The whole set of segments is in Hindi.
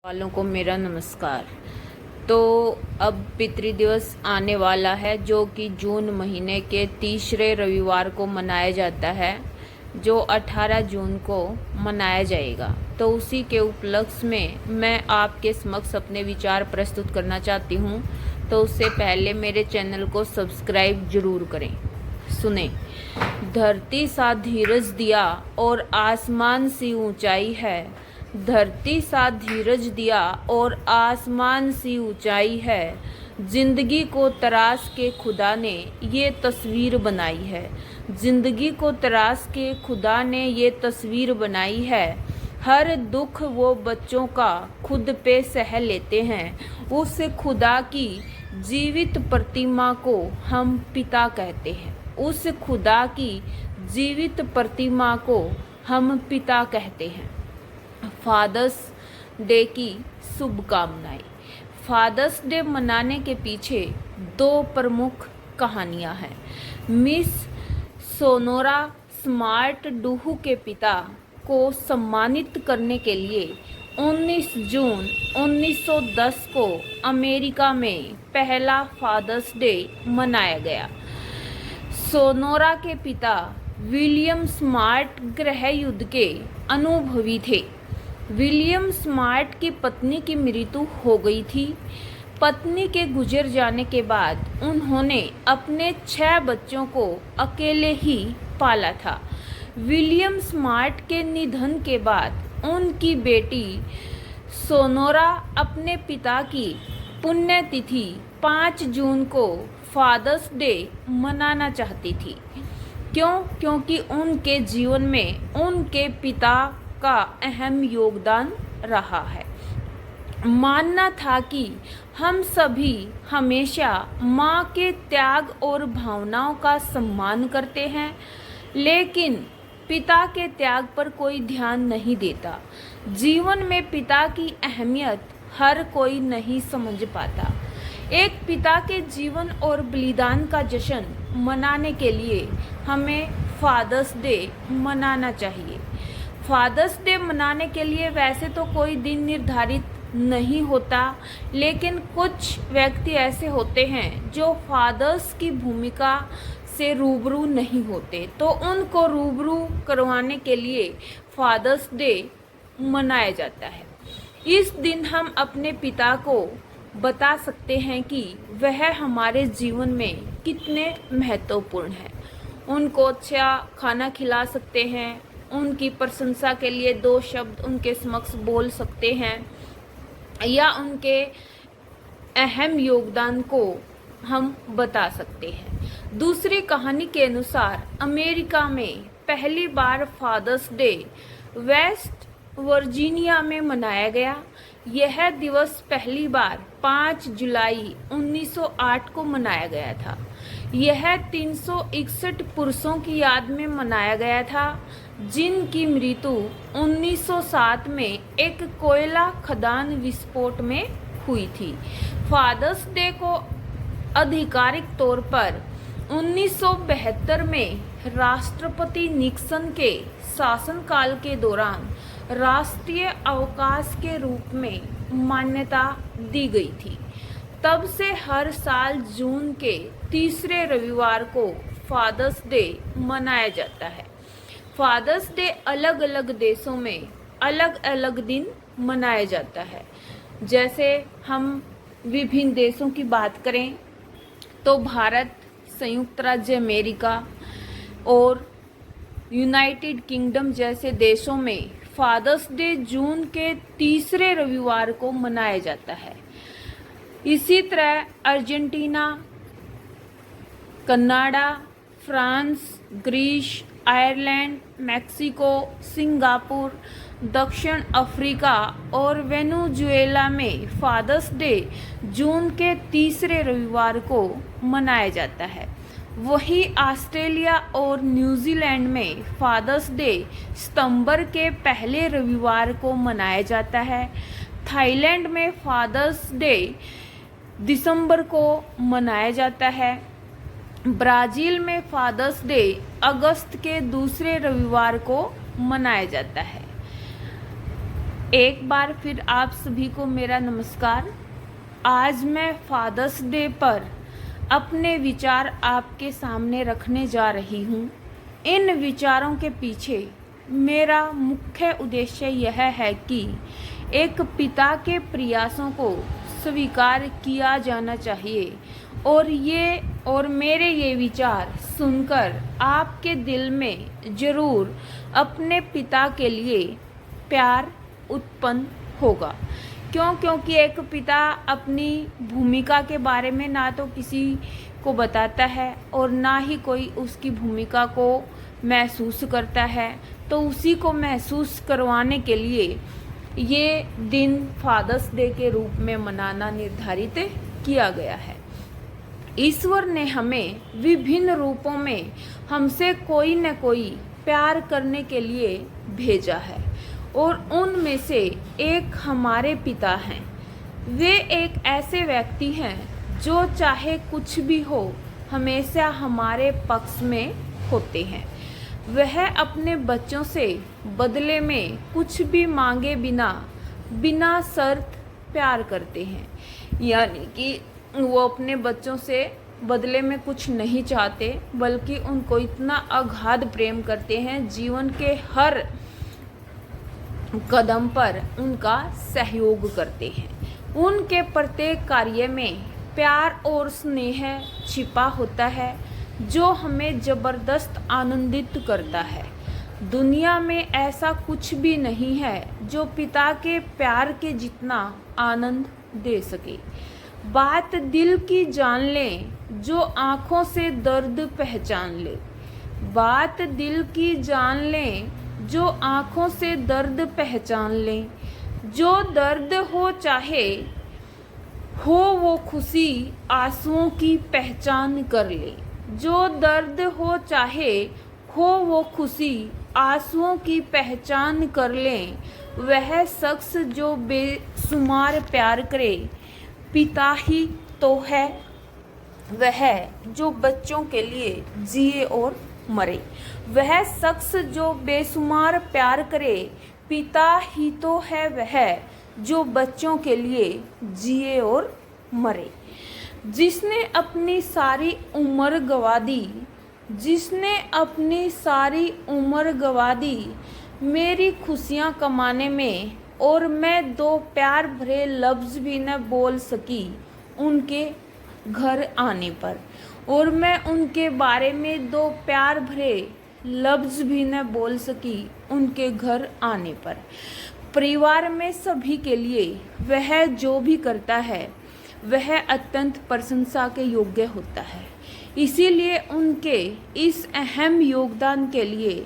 वालों को मेरा नमस्कार। तो अब पितृ दिवस आने वाला है जो कि जून महीने के तीसरे रविवार को मनाया जाता है, जो 18 जून को मनाया जाएगा। तो उसी के उपलक्ष्य में मैं आपके समक्ष अपने विचार प्रस्तुत करना चाहती हूँ। तो उससे पहले मेरे चैनल को सब्सक्राइब जरूर करें। सुने। धरती सा धीरज दिया और आसमान सी ऊंचाई है, धरती सा धीरज दिया और आसमान सी ऊंचाई है, जिंदगी को तराश के खुदा ने ये तस्वीर बनाई है, जिंदगी को तराश के खुदा ने ये तस्वीर बनाई है। हर दुख वो बच्चों का खुद पे सह लेते हैं, उस खुदा की जीवित प्रतिमा को हम पिता कहते हैं, उस खुदा की जीवित प्रतिमा को हम पिता कहते हैं। फादर्स डे की शुभकामनाएं। फादर्स डे मनाने के पीछे दो प्रमुख कहानियां हैं। मिस सोनोरा स्मार्ट डूहू के पिता को सम्मानित करने के लिए 19 जून 1910 को अमेरिका में पहला फादर्स डे मनाया गया। सोनोरा के पिता विलियम स्मार्ट गृह युद्ध के अनुभवी थे। विलियम स्मार्ट की पत्नी की मृत्यु हो गई थी। पत्नी के गुजर जाने के बाद उन्होंने अपने 6 बच्चों को अकेले ही पाला था। विलियम स्मार्ट के निधन के बाद उनकी बेटी सोनोरा अपने पिता की पुण्यतिथि 5 जून को फादर्स डे मनाना चाहती थी। क्योंकि उनके जीवन में उनके पिता का अहम योगदान रहा है। मानना था कि हम सभी हमेशा माँ के त्याग और भावनाओं का सम्मान करते हैं, लेकिन पिता के त्याग पर कोई ध्यान नहीं देता। जीवन में पिता की अहमियत हर कोई नहीं समझ पाता। एक पिता के जीवन और बलिदान का जश्न मनाने के लिए हमें फादर्स डे मनाना चाहिए। फादर्स डे मनाने के लिए वैसे तो कोई दिन निर्धारित नहीं होता, लेकिन कुछ व्यक्ति ऐसे होते हैं जो फादर्स की भूमिका से रूबरू नहीं होते, तो उनको रूबरू करवाने के लिए फादर्स डे मनाया जाता है। इस दिन हम अपने पिता को बता सकते हैं कि वह हमारे जीवन में कितने महत्वपूर्ण हैं। उनको अच्छा खाना खिला सकते हैं, उनकी प्रशंसा के लिए 2 शब्द उनके समक्ष बोल सकते हैं, या उनके अहम योगदान को हम बता सकते हैं। दूसरी कहानी के अनुसार अमेरिका में पहली बार फादर्स डे वेस्ट वर्जीनिया में मनाया गया। यह दिवस पहली बार 5 जुलाई 1908 को मनाया गया था। यह 361 पुरुषों की याद में मनाया गया था जिनकी मृत्यु 1907 में एक कोयला खदान विस्फोट में हुई थी। फादर्स डे को आधिकारिक तौर पर 1972 में राष्ट्रपति निक्सन के शासनकाल के दौरान राष्ट्रीय अवकाश के रूप में मान्यता दी गई थी। तब से हर साल जून के तीसरे रविवार को फादर्स डे मनाया जाता है। फादर्स डे अलग अलग देशों में अलग अलग दिन मनाया जाता है। जैसे हम विभिन्न देशों की बात करें तो भारत, संयुक्त राज्य अमेरिका और यूनाइटेड किंगडम जैसे देशों में फादर्स डे जून के तीसरे रविवार को मनाया जाता है। इसी तरह Argentina, Canada, France, Greece, Ireland, Mexico, Singapore, दक्षिण अफ्रीका और वेनेजुएला में फादर्स डे जून के तीसरे रविवार को मनाया जाता है। वहीं ऑस्ट्रेलिया और न्यूजीलैंड में फादर्स डे सितंबर के पहले रविवार को मनाया जाता है। थाईलैंड में फादर्स डे दिसंबर को मनाया जाता है। ब्राज़ील में फादर्स डे अगस्त के दूसरे रविवार को मनाया जाता है। एक बार फिर आप सभी को मेरा नमस्कार। आज मैं फादर्स डे पर अपने विचार आपके सामने रखने जा रही हूँ। इन विचारों के पीछे मेरा मुख्य उद्देश्य यह है कि एक पिता के प्रयासों को स्वीकार किया जाना चाहिए और मेरे ये विचार सुनकर आपके दिल में ज़रूर अपने पिता के लिए प्यार उत्पन्न होगा। क्योंकि एक पिता अपनी भूमिका के बारे में ना तो किसी को बताता है और ना ही कोई उसकी भूमिका को महसूस करता है, तो उसी को महसूस करवाने के लिए ये दिन फादर्स डे के रूप में मनाना निर्धारित किया गया है। ईश्वर ने हमें विभिन्न रूपों में हमसे कोई न कोई प्यार करने के लिए भेजा है और उनमें से एक हमारे पिता हैं। वे एक ऐसे व्यक्ति हैं जो चाहे कुछ भी हो हमेशा हमारे पक्ष में होते हैं। वह अपने बच्चों से बदले में कुछ भी मांगे बिना शर्त प्यार करते हैं, यानी कि वो अपने बच्चों से बदले में कुछ नहीं चाहते, बल्कि उनको इतना अगाध प्रेम करते हैं, जीवन के हर कदम पर उनका सहयोग करते हैं। उनके प्रत्येक कार्य में प्यार और स्नेह छिपा होता है जो हमें ज़बरदस्त आनंदित करता है। दुनिया में ऐसा कुछ भी नहीं है जो पिता के प्यार के जितना आनंद दे सके। बात दिल की जान लें जो आँखों से दर्द पहचान ले। बात दिल की जान लें जो आँखों से दर्द पहचान लें। जो दर्द हो चाहे हो वो खुशी आंसुओं की पहचान कर ले। जो दर्द हो चाहे हो वो खुशी आंसुओं की पहचान कर लें। वह शख्स जो बेशुमार प्यार करे पिता ही तो है वह जो बच्चों के लिए जिए और मरे। वह शख्स जो बेशुमार प्यार करे पिता ही तो है वह जो बच्चों के लिए जिए और मरे। जिसने अपनी सारी उम्र गवा दी, जिसने अपनी सारी उम्र गवा दी मेरी खुशियाँ कमाने में, और मैं दो प्यार भरे लफ्ज़ भी न बोल सकी उनके घर आने पर, और मैं उनके बारे में दो प्यार भरे लफ्ज़ भी न बोल सकी उनके घर आने पर। परिवार में सभी के लिए वह जो भी करता है वह अत्यंत प्रशंसा के योग्य होता है। इसीलिए उनके इस अहम योगदान के लिए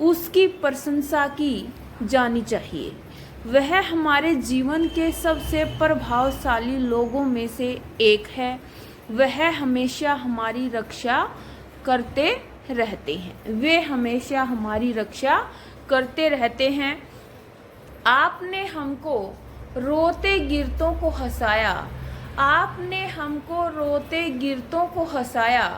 उसकी प्रशंसा की जानी चाहिए। वह हमारे जीवन के सबसे प्रभावशाली लोगों में से एक है। वह हमेशा हमारी रक्षा करते रहते हैं। वे हमेशा हमारी रक्षा करते रहते हैं। आपने हमको रोते गिरतों को हंसाया, आपने हमको रोते गिरतों को हंसाया।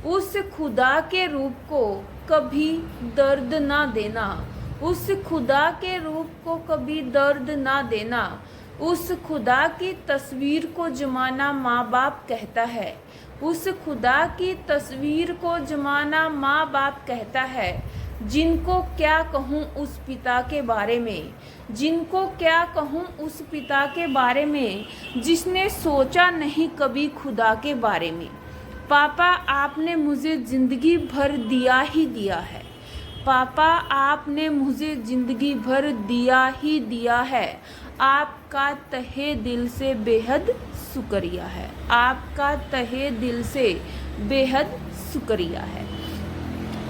उस खुदा के रूप को कभी दर्द ना देना, उस खुदा के रूप को कभी दर्द ना देना। उस खुदा की तस्वीर को जमाना माँ बाप कहता है, उस खुदा की तस्वीर को जमाना माँ बाप कहता है। जिनको क्या कहूँ उस पिता के बारे में, जिनको क्या कहूँ उस पिता के बारे में जिसने सोचा नहीं कभी खुदा के बारे में। पापा आपने मुझे ज़िंदगी भर दिया ही दिया है, पापा आपने मुझे ज़िंदगी भर दिया ही दिया है। आपका तहे दिल से बेहद शुक्रिया है, आपका तहे दिल से बेहद शुक्रिया है।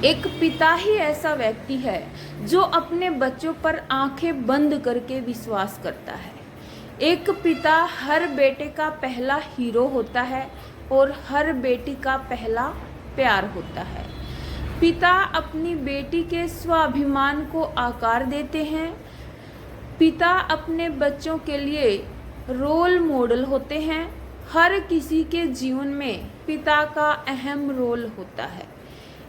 एक पिता ही ऐसा व्यक्ति है जो अपने बच्चों पर आंखें बंद करके विश्वास करता है। एक पिता हर बेटे का पहला हीरो होता है और हर बेटी का पहला प्यार होता है। पिता अपनी बेटी के स्वाभिमान को आकार देते हैं। पिता अपने बच्चों के लिए रोल मॉडल होते हैं। हर किसी के जीवन में पिता का अहम रोल होता है।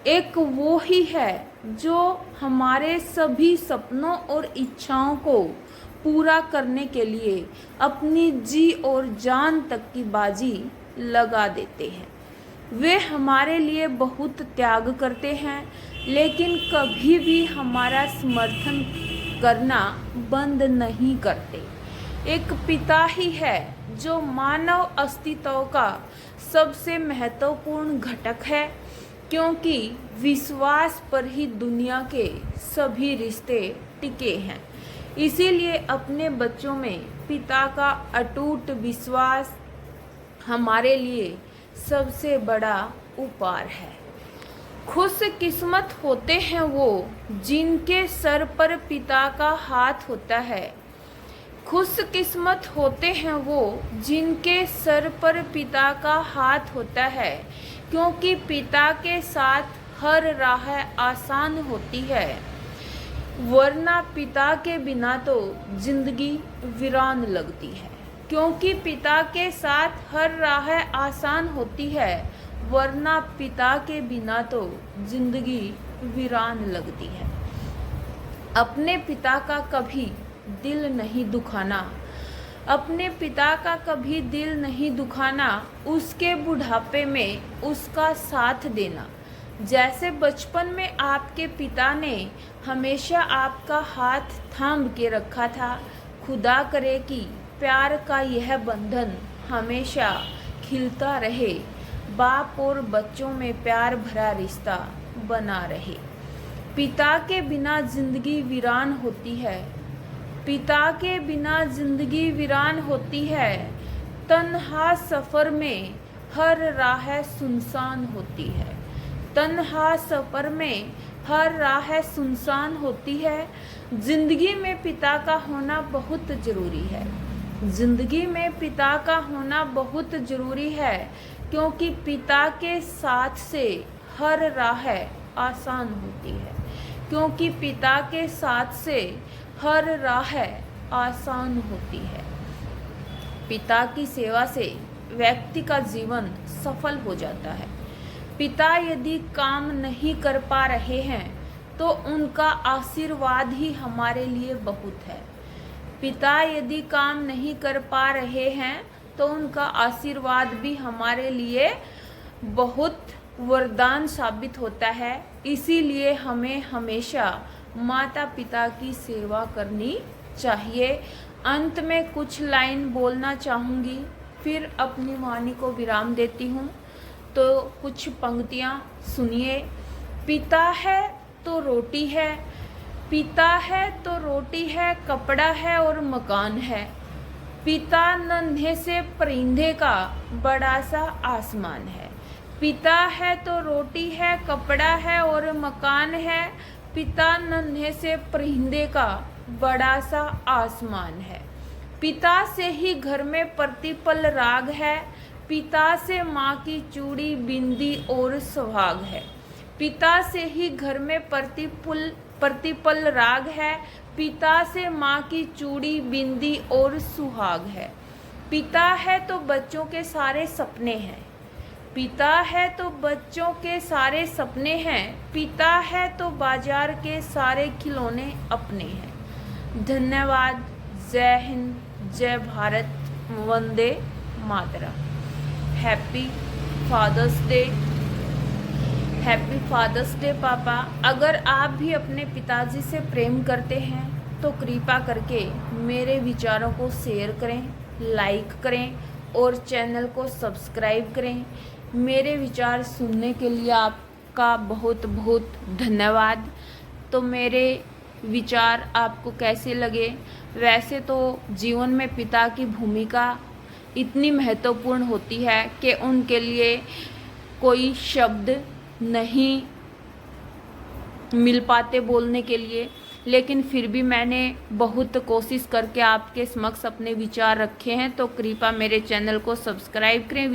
एक वो ही है जो हमारे सभी सपनों और इच्छाओं को पूरा करने के लिए अपनी जी और जान तक की बाजी लगा देते हैं। वे हमारे लिए बहुत त्याग करते हैं, लेकिन कभी भी हमारा समर्थन करना बंद नहीं करते। एक पिता ही है जो मानव अस्तित्व का सबसे महत्वपूर्ण घटक है, क्योंकि विश्वास पर ही दुनिया के सभी रिश्ते टिके हैं। इसीलिए अपने बच्चों में पिता का अटूट विश्वास हमारे लिए सबसे बड़ा उपहार है। खुशकिस्मत होते हैं वो जिनके सर पर पिता का हाथ होता है। खुशकिस्मत होते हैं वो जिनके सर पर पिता का हाथ होता है, क्योंकि पिता के साथ हर राह आसान होती है, वरना पिता के बिना तो जिंदगी वीरान लगती है। क्योंकि पिता के साथ हर राह आसान होती है, वरना पिता के बिना तो जिंदगी वीरान लगती है। अपने पिता का कभी दिल नहीं दुखाना, अपने पिता का कभी दिल नहीं दुखाना, उसके बुढ़ापे में उसका साथ देना। जैसे बचपन में आपके पिता ने हमेशा आपका हाथ थाम के रखा था, खुदा करे कि प्यार का यह बंधन हमेशा खिलता रहे, बाप और बच्चों में प्यार भरा रिश्ता बना रहे। पिता के बिना जिंदगी वीरान होती है, पिता के बिना जिंदगी वीरान होती है। तन्हा सफ़र में हर राह सुनसान होती है, तन्हा सफ़र में हर राह सुनसान होती है। जिंदगी में पिता का होना बहुत ज़रूरी है, जिंदगी में पिता का होना बहुत ज़रूरी है, क्योंकि पिता के साथ से हर राह आसान होती है, क्योंकि पिता के साथ से हर राह आसान होती है। पिता की सेवा से व्यक्ति का जीवन सफल हो जाता है। पिता यदि काम नहीं कर पा रहे हैं तो उनका आशीर्वाद ही हमारे लिए बहुत है। पिता यदि काम नहीं कर पा रहे हैं तो उनका आशीर्वाद भी हमारे लिए बहुत वरदान साबित होता है। इसीलिए हमें हमेशा माता पिता की सेवा करनी चाहिए। अंत में कुछ लाइन बोलना चाहूँगी, फिर अपनी वाणी को विराम देती हूँ। तो कुछ पंक्तियाँ सुनिए। पिता है तो रोटी है, पिता है तो रोटी है, कपड़ा है और मकान है। पिता नन्हे से परिंदे का बड़ा सा आसमान है। पिता है तो रोटी है, कपड़ा है और मकान है। पिता नन्हे से परिंदे का बड़ा सा आसमान है। पिता से ही घर में प्रतिपल राग है, पिता से माँ की चूड़ी बिंदी और सुहाग है। पिता से ही घर में प्रतिपल राग है, पिता से माँ की चूड़ी बिंदी और सुहाग है। पिता है तो बच्चों के सारे सपने हैं, पिता है तो बच्चों के सारे सपने हैं। पिता है तो बाजार के सारे खिलौने अपने हैं। धन्यवाद। जय हिंद, जय Bharat, Vande Mataram. Happy father's day, happy father's day पापा। अगर आप भी अपने पिताजी से प्रेम करते हैं तो कृपा करके मेरे विचारों को शेयर करें, लाइक करें और चैनल को सब्सक्राइब करें। मेरे विचार सुनने के लिए आपका बहुत बहुत धन्यवाद। तो मेरे विचार आपको कैसे लगे? वैसे तो जीवन में पिता की भूमिका इतनी महत्वपूर्ण होती है कि उनके लिए कोई शब्द नहीं मिल पाते बोलने के लिए, लेकिन फिर भी मैंने बहुत कोशिश करके आपके समक्ष अपने विचार रखे हैं। तो कृपया मेरे चैनल को सब्सक्राइब करें।